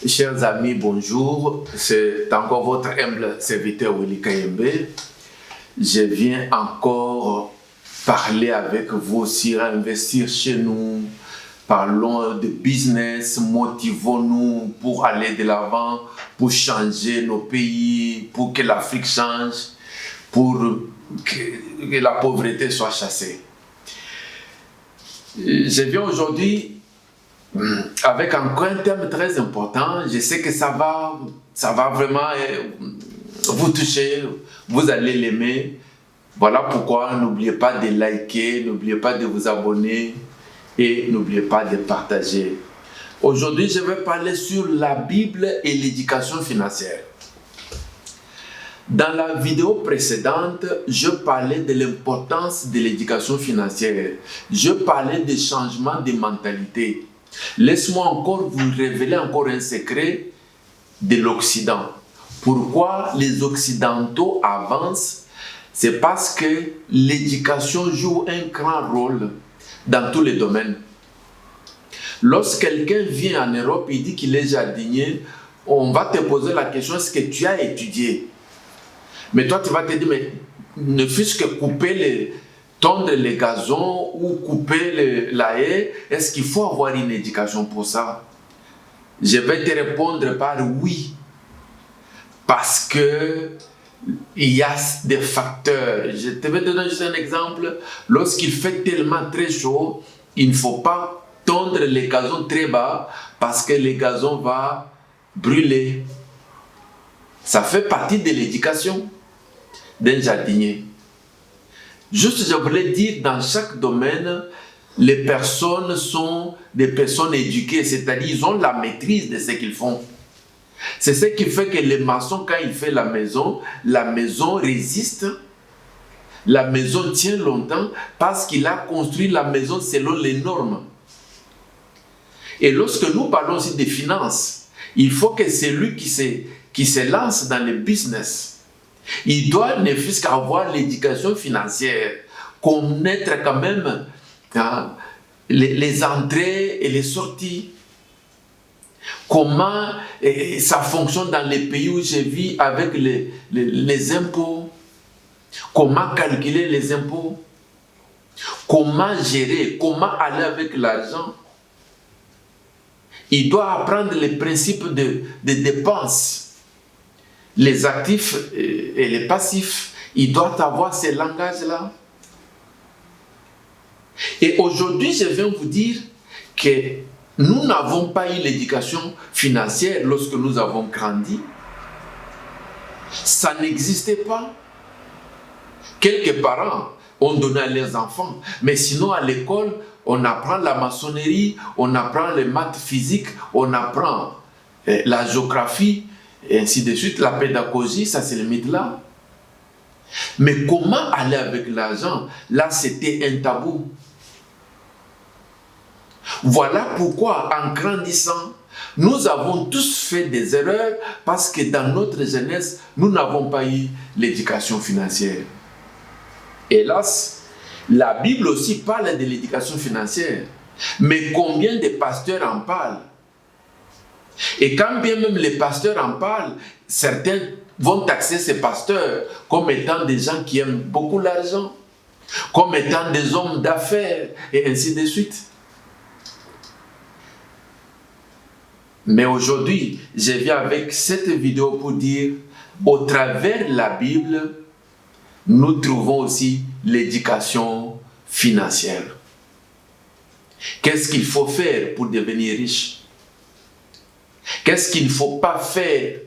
Chers amis, bonjour. C'est encore votre humble serviteur Willy Kayembe. Je viens encore parler avec vous sur investir chez nous. Parlons de business, motivons-nous pour aller de l'avant, pour changer nos pays, pour que l'Afrique change, pour que la pauvreté soit chassée. Je viens aujourd'hui avec encore un thème très important. Je sais que ça va vraiment vous toucher, vous allez l'aimer. Voilà pourquoi n'oubliez pas de liker, n'oubliez pas de vous abonner et n'oubliez pas de partager. Aujourd'hui, je vais parler sur la Bible et l'éducation financière. Dans la vidéo précédente, je parlais de l'importance de l'éducation financière. Je parlais des changements de mentalité. Laisse-moi encore vous révéler encore un secret de l'Occident. Pourquoi les Occidentaux avancent? C'est parce que l'éducation joue un grand rôle dans tous les domaines. Lorsque quelqu'un vient en Europe et dit qu'il est jardinier, on va te poser la question, est-ce que tu as étudié? Mais toi, tu vas te dire, mais ne fût-ce que tondre les gazons ou couper la haie, est-ce qu'il faut avoir une éducation pour ça? Je vais te répondre par oui. Parce que il y a des facteurs. Je te vais te donner juste un exemple. Lorsqu'il fait tellement très chaud, il ne faut pas tondre les gazons très bas parce que les gazons vont brûler. Ça fait partie de l'éducation d'un jardinier. Juste, je voulais dire, dans chaque domaine, les personnes sont des personnes éduquées, c'est-à-dire ils ont la maîtrise de ce qu'ils font. C'est ce qui fait que les maçons, quand ils font la maison résiste, la maison tient longtemps parce qu'il a construit la maison selon les normes. Et lorsque nous parlons aussi des finances, il faut que celui qui se lance dans le business, il doit ne fût-ce qu'avoir l'éducation financière, connaître quand même les entrées et les sorties. Comment ça fonctionne dans les pays où je vis avec les impôts. Comment calculer les impôts. Comment gérer, comment aller avec l'argent. Il doit apprendre les principes de dépenses. Les actifs et les passifs, ils doivent avoir ces langages-là. Et aujourd'hui, je viens vous dire que nous n'avons pas eu l'éducation financière lorsque nous avons grandi. Ça n'existait pas. Quelques parents ont donné à leurs enfants, mais sinon à l'école, on apprend la maçonnerie, on apprend les maths physiques, on apprend la géographie, et ainsi de suite, la pédagogie, ça se limite là. Mais comment aller avec l'argent? Là, c'était un tabou. Voilà pourquoi, en grandissant, nous avons tous fait des erreurs parce que dans notre jeunesse, nous n'avons pas eu l'éducation financière. Hélas, la Bible aussi parle de l'éducation financière. Mais combien de pasteurs en parlent? Et quand bien même les pasteurs en parlent, certains vont taxer ces pasteurs comme étant des gens qui aiment beaucoup l'argent, comme étant des hommes d'affaires, et ainsi de suite. Mais aujourd'hui, je viens avec cette vidéo pour dire, au travers de la Bible, nous trouvons aussi l'éducation financière. Qu'est-ce qu'il faut faire pour devenir riche? Qu'est-ce qu'il ne faut pas faire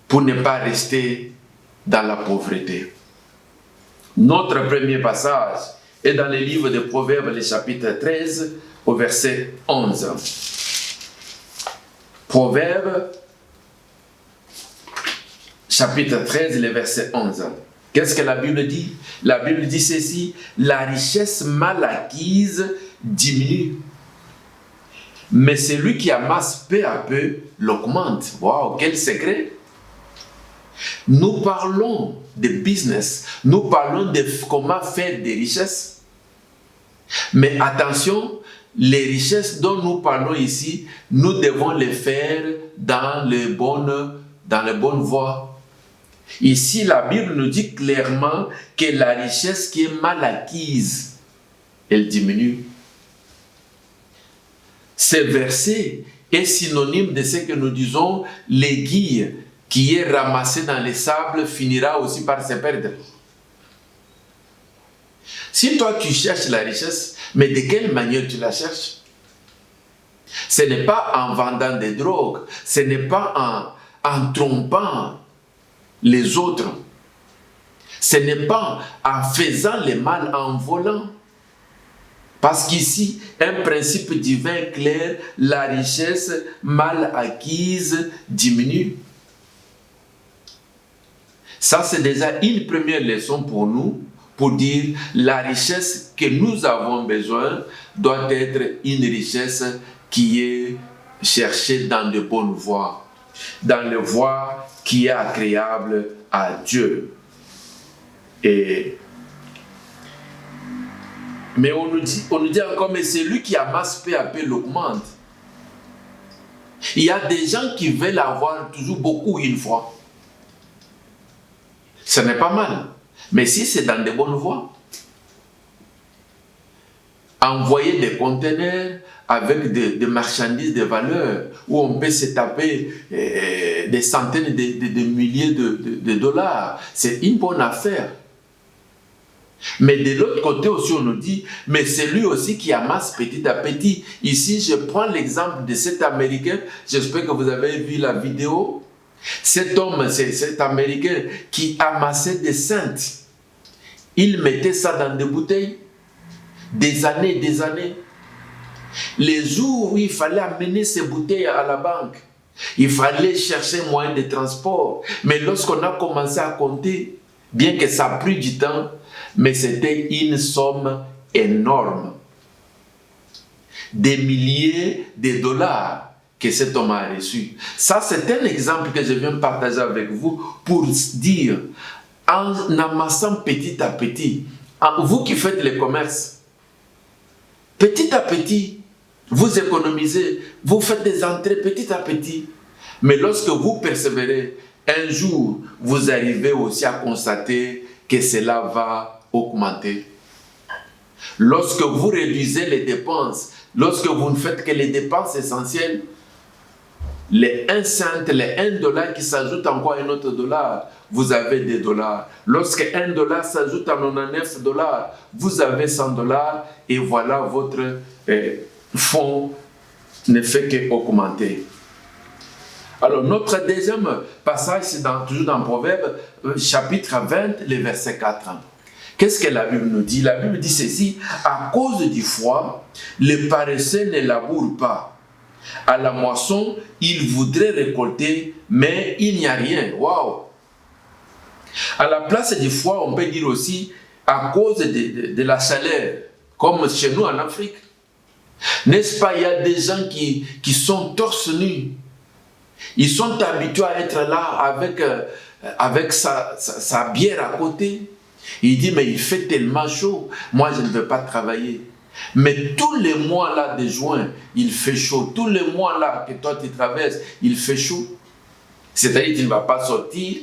pour ne pas rester dans la pauvreté? Notre premier passage est dans le livre de Proverbes, le chapitre 13, au verset 11. Proverbes, chapitre 13, le verset 11. Qu'est-ce que la Bible dit? La Bible dit ceci: la richesse mal acquise diminue, mais celui qui amasse peu à peu l'augmente. Waouh, quel secret! Nous parlons de business, nous parlons de comment faire des richesses. Mais attention, les richesses dont nous parlons ici, nous devons les faire dans les bonnes voies. Ici, la Bible nous dit clairement que la richesse qui est mal acquise, elle diminue. Ce verset est synonyme de ce que nous disons, l'aiguille qui est ramassée dans les sables finira aussi par se perdre. Si toi tu cherches la richesse, mais de quelle manière tu la cherches? Ce n'est pas en vendant des drogues, ce n'est pas en trompant les autres, ce n'est pas en faisant le mal, en volant. Parce qu'ici, un principe divin clair, la richesse mal acquise diminue. Ça, c'est déjà une première leçon pour nous, pour dire la richesse que nous avons besoin doit être une richesse qui est cherchée dans de bonnes voies, dans les voies qui est agréable à Dieu. Mais on nous dit encore, mais c'est lui qui amasse peu à peu l'augmente. Il y a des gens qui veulent avoir toujours beaucoup une fois. Ce n'est pas mal. Mais si c'est dans de bonnes voies, envoyer des conteneurs avec des marchandises de valeur, où on peut se taper des centaines de milliers de dollars, c'est une bonne affaire. Mais de l'autre côté aussi, on nous dit, mais c'est lui aussi qui amasse petit à petit. Ici, je prends l'exemple de cet Américain, j'espère que vous avez vu la vidéo. Cet homme, cet Américain qui amassait des cents, il mettait ça dans des bouteilles, des années. Les jours où il fallait amener ces bouteilles à la banque, il fallait chercher un moyen de transport. Mais lorsqu'on a commencé à compter, bien que ça a pris du temps, mais c'était une somme énorme. Des milliers de dollars que cet homme a reçu. Ça, c'est un exemple que je viens de partager avec vous pour dire, en amassant petit à petit, vous qui faites le commerce, petit à petit, vous économisez, vous faites des entrées petit à petit. Mais lorsque vous persévérez, un jour, vous arrivez aussi à constater que cela va augmenter. Lorsque vous réduisez les dépenses, lorsque vous ne faites que les dépenses essentielles, les 1 cent, les 1 dollar qui s'ajoutent encore à un autre dollar, vous avez des dollars. Lorsque 1 dollar s'ajoute à 99 dollars, vous avez 100 dollars et voilà votre fonds ne fait qu'augmenter. Alors, notre deuxième passage, c'est toujours dans Proverbe, chapitre 20, le verset 4. Qu'est-ce que la Bible nous dit? La Bible dit ceci, à cause du froid, les paresseux ne labourent pas. À la moisson, ils voudraient récolter, mais il n'y a rien. Waouh! À la place du froid, on peut dire aussi, à cause de la chaleur, comme chez nous en Afrique. N'est-ce pas, il y a des gens qui sont torse nus. Ils sont habitués à être là avec sa bière à côté. Il dit, mais il fait tellement chaud, moi je ne veux pas travailler. Mais tous les mois là de juin, il fait chaud. Tous les mois là que toi tu traverses, il fait chaud. C'est-à-dire que tu ne vas pas sortir,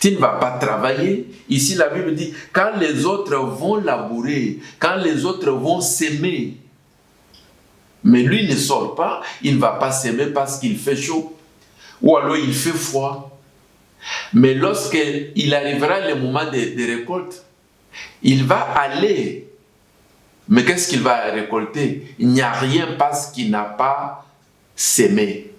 tu ne vas pas travailler. Ici la Bible dit, quand les autres vont labourer, quand les autres vont s'aimer, mais lui ne sort pas, il ne va pas s'aimer parce qu'il fait chaud. Ou alors il fait froid. Mais lorsqu'il arrivera le moment de récolte, il va aller. Mais qu'est-ce qu'il va récolter? Il n'y a rien parce qu'il n'a pas sémé.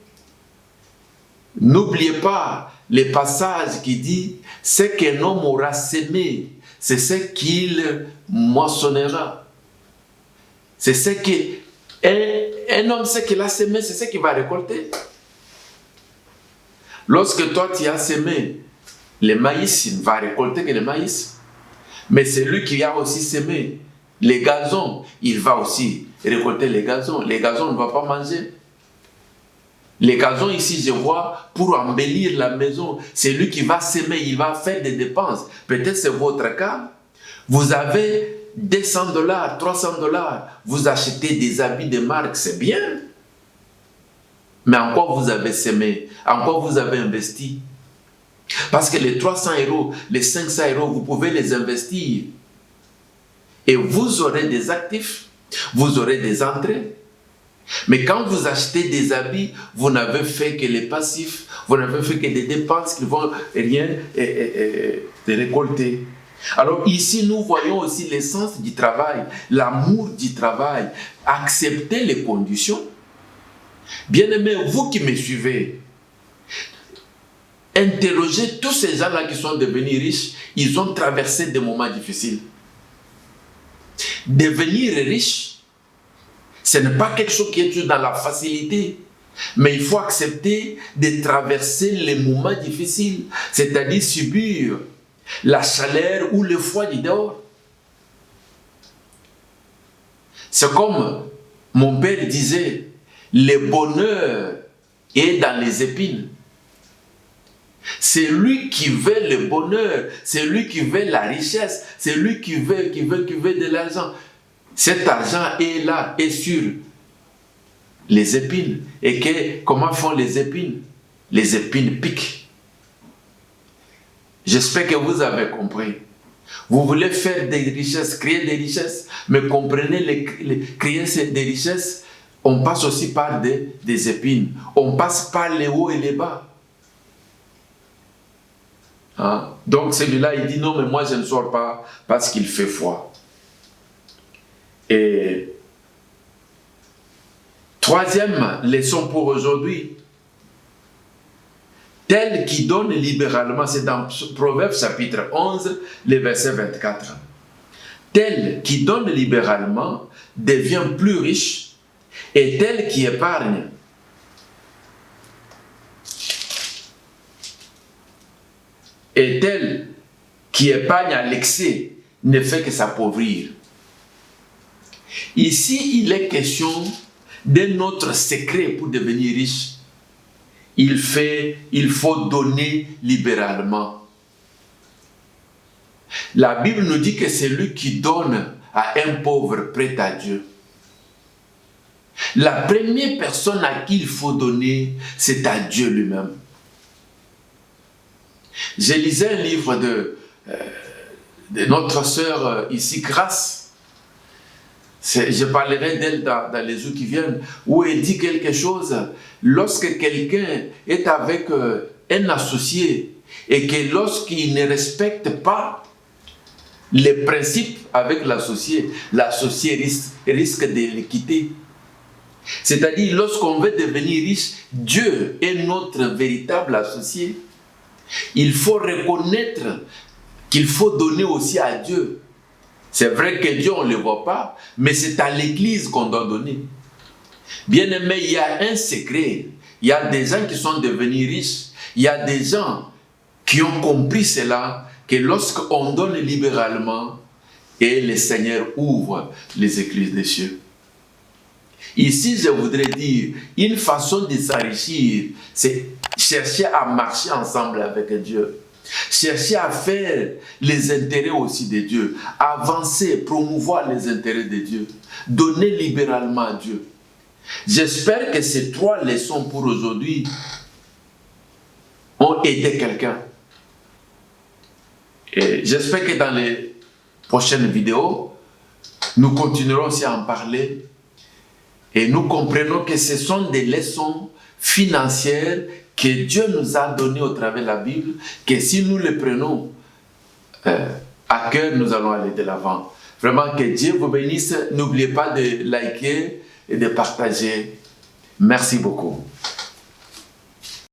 N'oubliez pas le passage qui dit « Ce qu'un homme aura sémé, c'est ce qu'il moissonnera. » C'est ce qu'un homme, ce qu'il a sémé, c'est ce qu'il va récolter. Lorsque toi tu as sémé le maïs, il ne va récolter que le maïs. Mais c'est lui qui a aussi sémé les gazons, il va aussi récolter les gazons. Les gazons, on ne va pas manger. Les gazons ici, je vois, pour embellir la maison, c'est lui qui va s'aimer, il va faire des dépenses. Peut-être c'est votre cas. Vous avez 200 $, 300 $, vous achetez des habits de marque, c'est bien. Mais en quoi vous avez semé? En quoi vous avez investi? Parce que les 300 €, les 500 €, vous pouvez les investir. Et vous aurez des actifs, vous aurez des entrées. Mais quand vous achetez des habits, vous n'avez fait que les passifs, vous n'avez fait que des dépenses qui ne vont rien récolter. Alors ici, nous voyons aussi l'essence du travail, l'amour du travail, accepter les conditions. Bien-aimés, vous qui me suivez, interrogez tous ces gens-là qui sont devenus riches, ils ont traversé des moments difficiles. Devenir riche, ce n'est pas quelque chose qui est juste dans la facilité, mais il faut accepter de traverser les moments difficiles, c'est-à-dire subir la chaleur ou le froid du dehors. C'est comme mon père disait, le bonheur est dans les épines. C'est lui qui veut le bonheur, c'est lui qui veut la richesse, c'est lui qui veut de l'argent. Cet argent est là, est sur les épines. Et comment font les épines? Les épines piquent. J'espère que vous avez compris. Vous voulez faire des richesses, créer des richesses, mais comprenez, créer des richesses, on passe aussi par des épines. On passe par les hauts et les bas. Hein? Donc celui-là, il dit non, mais moi je ne sors pas parce qu'il fait froid. Et troisième leçon pour aujourd'hui, tel qui donne libéralement, c'est dans Proverbes chapitre 11, le verset 24. Tel qui donne libéralement devient plus riche, et tel qui épargne à l'excès ne fait que s'appauvrir. Ici, il est question d'un autre secret pour devenir riche. Il faut donner libéralement. La Bible nous dit que c'est lui qui donne à un pauvre prête à Dieu. La première personne à qui il faut donner, c'est à Dieu lui-même. Je lisais un livre de notre sœur ici, Grâce. Je parlerai d'elle dans les jours qui viennent, où elle dit quelque chose. Lorsque quelqu'un est avec un associé et que lorsqu'il ne respecte pas les principes avec l'associé risque de le quitter. C'est-à-dire, lorsqu'on veut devenir riche, Dieu est notre véritable associé. Il faut reconnaître qu'il faut donner aussi à Dieu. C'est vrai que Dieu, on ne le voit pas, mais c'est à l'Église qu'on doit donner. Bien-aimé, il y a un secret. Il y a des gens qui sont devenus riches. Il y a des gens qui ont compris cela, que lorsqu'on donne libéralement, et le Seigneur ouvre les écluses des cieux. Ici, je voudrais dire, une façon de s'enrichir, c'est chercher à marcher ensemble avec Dieu. Chercher à faire les intérêts aussi de Dieu. Avancer, promouvoir les intérêts de Dieu. Donner libéralement à Dieu. J'espère que ces 3 leçons pour aujourd'hui ont aidé quelqu'un. Et j'espère que dans les prochaines vidéos, nous continuerons aussi à en parler. Et nous comprenons que ce sont des leçons financières que Dieu nous a données au travers de la Bible, que si nous les prenons à cœur, nous allons aller de l'avant. Vraiment, que Dieu vous bénisse. N'oubliez pas de liker et de partager. Merci beaucoup.